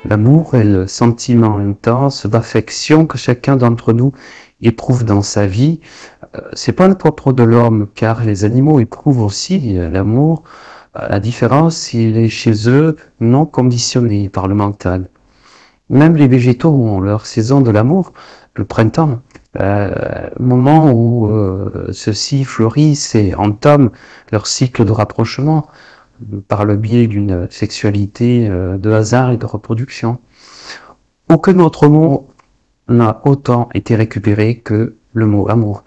L'amour est le sentiment intense d'affection que chacun d'entre nous éprouve dans sa vie. C'est pas le propre de l'homme, car les animaux éprouvent aussi l'amour. La différence, il est chez eux non conditionné par le mental. Même les végétaux ont leur saison de l'amour, le printemps, moment où ceux-ci fleurissent et entament leur cycle de rapprochement par le biais d'une sexualité de hasard et de reproduction. Aucun autre mot n'a autant été récupéré que le mot amour,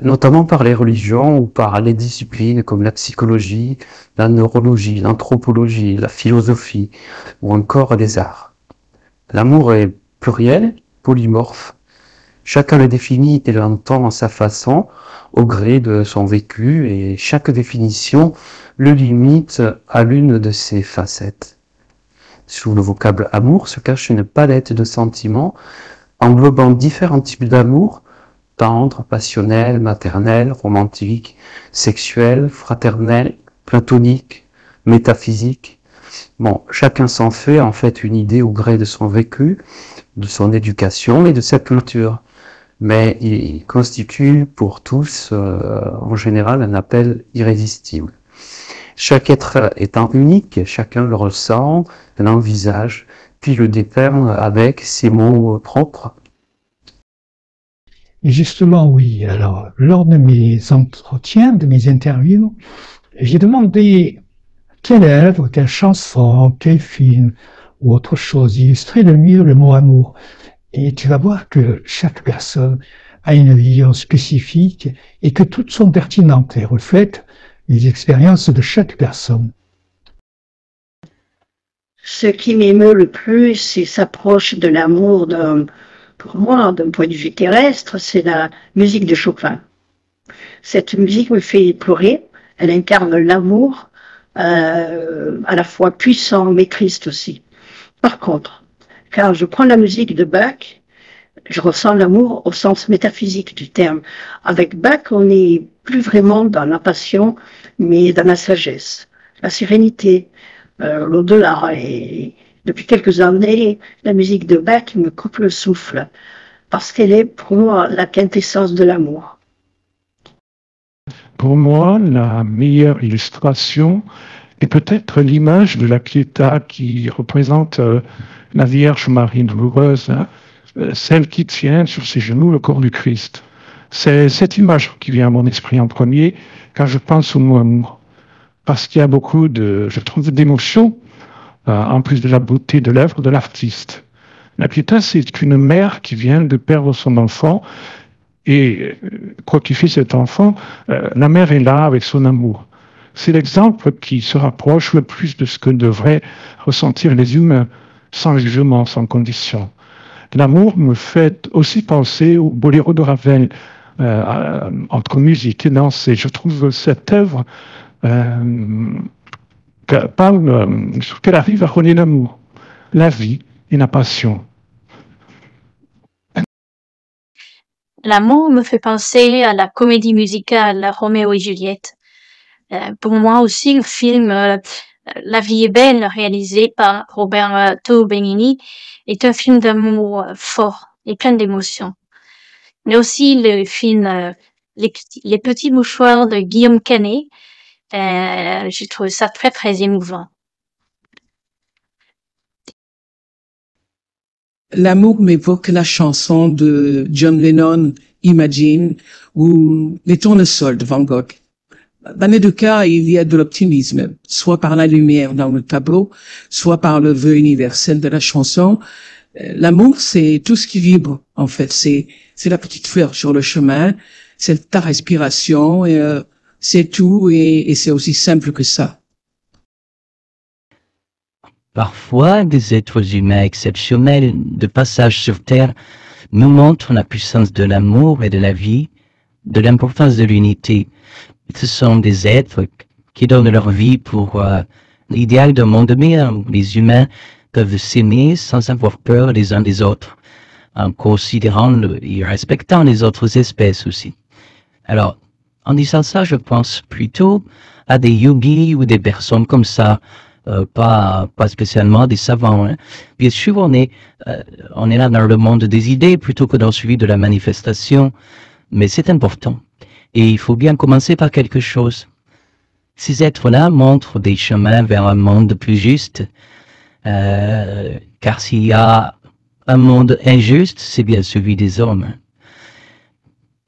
notamment par les religions ou par les disciplines comme la psychologie, la neurologie, l'anthropologie, la philosophie ou encore les arts. L'amour est pluriel, polymorphe. Chacun le définit et l'entend à sa façon, au gré de son vécu, et chaque définition le limite à l'une de ses facettes. Sous le vocable amour se cache une palette de sentiments englobant différents types d'amour, tendre, passionnel, maternel, romantique, sexuel, fraternel, platonique, métaphysique. Bon, chacun s'en fait en fait une idée au gré de son vécu, de son éducation et de sa culture. Mais il constitue pour tous, en général, un appel irrésistible. Chaque être étant unique, chacun le ressent, l'envisage, puis le dépeint avec ses mots propres. Et justement, oui. Alors, lors de mes entretiens, de mes interviews, j'ai demandé quelle œuvre, quelle chanson, quel film ou autre chose illustrait le mieux le mot amour. Et tu vas voir que chaque personne a une vision spécifique et que toutes sont pertinentes et reflètent les expériences de chaque personne. Ce qui m'émeut le plus, c'est s'approche de l'amour pour moi, d'un point de vue terrestre, c'est la musique de Chopin. Cette musique me fait pleurer, elle incarne l'amour, à la fois puissant mais triste aussi. Par contre, quand je prends la musique de Bach, je ressens l'amour au sens métaphysique du terme. Avec Bach, on n'est plus vraiment dans la passion, mais dans la sagesse, la sérénité, l'au-delà. Et depuis quelques années, la musique de Bach me coupe le souffle, parce qu'elle est pour moi la quintessence de l'amour. Pour moi, la meilleure illustration est peut-être l'image de la Pietà qui représente la Vierge Marie douloureuse, celle qui tient sur ses genoux le corps du Christ. C'est cette image qui vient à mon esprit en premier quand je pense au mot amour. Parce qu'il y a beaucoup je trouve, d'émotions, en plus de la beauté de l'œuvre de l'artiste. La Pietà, c'est une mère qui vient de perdre son enfant, et quoi qu'il fait cet enfant, la mère est là avec son amour. C'est l'exemple qui se rapproche le plus de ce que devraient ressentir les humains, sans jugement, sans condition. L'amour me fait aussi penser au boléro de Ravel, entre musique et danse. Et je trouve cette œuvre qu'elle arrive à relier l'amour, la vie et la passion. L'amour me fait penser à la comédie musicale Roméo et Juliette. Pour moi aussi, le film La vie est belle, réalisé par Roberto Benigni, est un film d'amour fort et plein d'émotions. Mais aussi le film Les petits mouchoirs de Guillaume Canet, j'ai trouvé ça très très émouvant. L'amour m'évoque la chanson de John Lennon, Imagine, ou Les tournesols de Van Gogh. Dans les deux cas, il y a de l'optimisme, soit par la lumière dans le tableau, soit par le vœu universel de la chanson. L'amour, c'est tout ce qui vibre, en fait. C'est la petite fleur sur le chemin, c'est ta respiration, c'est tout, et c'est aussi simple que ça. Parfois, des êtres humains exceptionnels de passage sur Terre nous montrent la puissance de l'amour et de la vie, de l'importance de l'unité. Ce sont des êtres qui donnent leur vie pour l'idéal d'un monde meilleur où les humains peuvent s'aimer sans avoir peur les uns des autres, en considérant et respectant les autres espèces aussi. Alors, en disant ça, je pense plutôt à des yogis ou des personnes comme ça, pas spécialement des savants. Hein. Bien sûr, on est là dans le monde des idées plutôt que dans celui de la manifestation, mais c'est important. Et il faut bien commencer par quelque chose. Ces êtres-là montrent des chemins vers un monde plus juste, car s'il y a un monde injuste, c'est bien celui des hommes.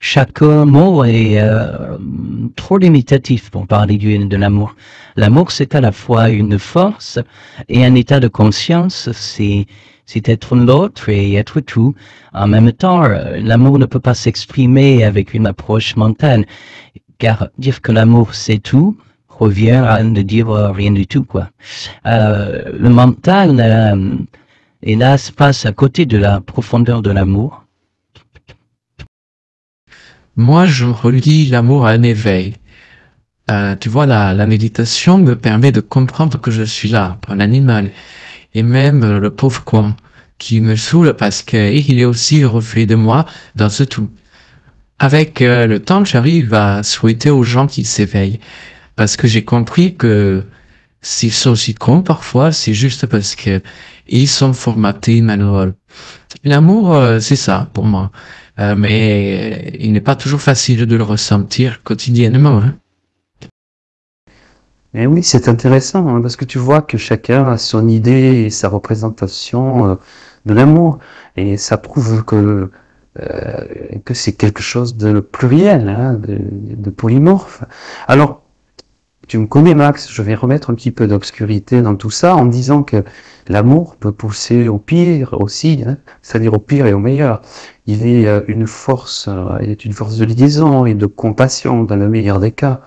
Chaque mot est trop limitatif pour parler de l'amour. L'amour, c'est à la fois une force et un état de conscience, c'est être l'autre et être tout. En même temps, l'amour ne peut pas s'exprimer avec une approche mentale, car dire que l'amour c'est tout revient à ne dire rien du tout, quoi. Le mental, hélas, passe à côté de la profondeur de l'amour. Moi, je relie l'amour à un éveil. Tu vois, la méditation me permet de comprendre que je suis là, un animal. Et même le pauvre con, qui me saoule parce qu'il est aussi le reflet de moi dans ce tout. Avec le temps, j'arrive à souhaiter aux gens qui s'éveillent. Parce que j'ai compris que s'ils sont aussi cons parfois, c'est juste parce que ils sont formatés manuel. L'amour, c'est ça pour moi. Mais il n'est pas toujours facile de le ressentir quotidiennement. Hein. Et oui, c'est intéressant, hein, parce que tu vois que chacun a son idée et sa représentation de l'amour. Et ça prouve que c'est quelque chose de pluriel, hein, de polymorphe. Alors, tu me connais, Max, je vais remettre un petit peu d'obscurité dans tout ça en disant que l'amour peut pousser au pire aussi, hein, c'est-à-dire au pire et au meilleur. Il est une force de liaison et de compassion dans le meilleur des cas.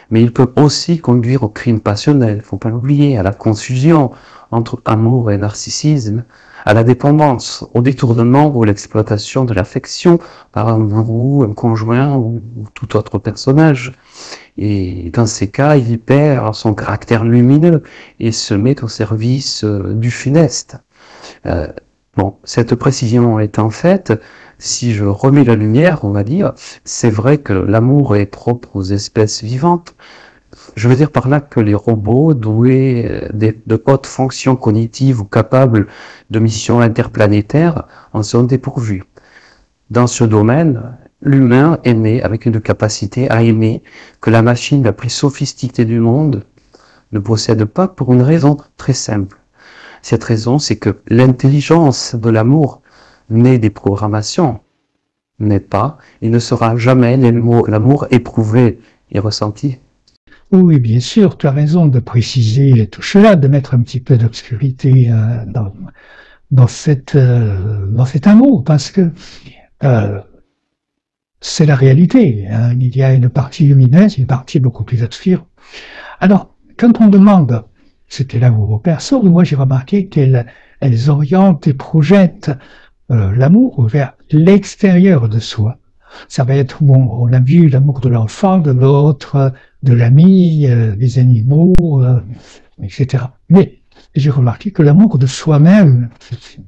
Mais il peut aussi conduire au crime passionnel, faut pas l'oublier, à la confusion entre amour et narcissisme, à la dépendance, au détournement ou à l'exploitation de l'affection par un bourreau, un conjoint ou tout autre personnage. Et dans ces cas, il perd son caractère lumineux et se met au service du funeste. Bon, cette précision étant faite, si je remets la lumière, on va dire, c'est vrai que l'amour est propre aux espèces vivantes. Je veux dire par là que les robots doués de hautes fonctions cognitives ou capables de missions interplanétaires en sont dépourvus. Dans ce domaine, l'humain est né avec une capacité à aimer que la machine la plus sophistiquée du monde ne possède pas pour une raison très simple. Cette raison, c'est que l'intelligence de l'amour née des programmations n'est pas et ne sera jamais l'amour éprouvé et ressenti. Oui, bien sûr, tu as raison de préciser tout cela, de mettre un petit peu d'obscurité dans cet amour, parce que c'est la réalité. Hein. Il y a une partie lumineuse, une partie beaucoup plus obscure. Alors, quand on demande, c'était l'amour aux personnes, moi j'ai remarqué qu'elles orientent et projettent l'amour vers l'extérieur de soi. Ça va être, bon, on a vu l'amour de l'enfant, de l'autre, de l'ami, des animaux, etc. Mais j'ai remarqué que l'amour de soi-même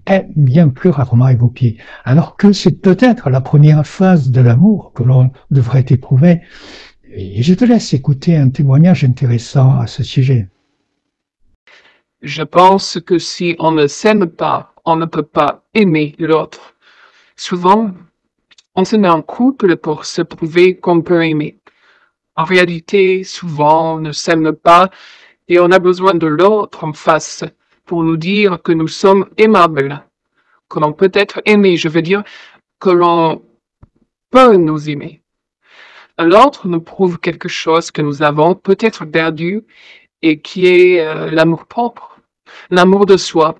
est bien plus rarement évoqué. Alors que c'est peut-être la première phase de l'amour que l'on devrait éprouver. Et je te laisse écouter un témoignage intéressant à ce sujet. Je pense que si on ne s'aime pas, on ne peut pas aimer l'autre. Souvent, on se met en couple pour se prouver qu'on peut aimer. En réalité, souvent, on ne s'aime pas et on a besoin de l'autre en face pour nous dire que nous sommes aimables, que l'on peut être aimé, je veux dire que l'on peut nous aimer. L'autre nous prouve quelque chose que nous avons peut-être perdu et qui est l'amour-propre, l'amour de soi.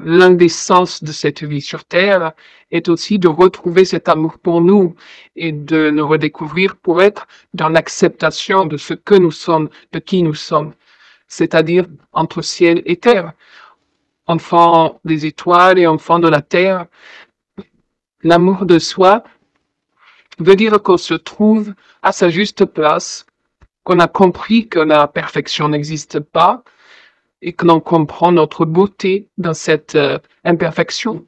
L'un des sens de cette vie sur Terre est aussi de retrouver cet amour pour nous et de nous redécouvrir pour être dans l'acceptation de ce que nous sommes, de qui nous sommes, c'est-à-dire entre ciel et terre, enfants des étoiles et enfants de la terre. L'amour de soi veut dire qu'on se trouve à sa juste place, qu'on a compris que la perfection n'existe pas, et que l'on comprend notre beauté dans cette imperfection.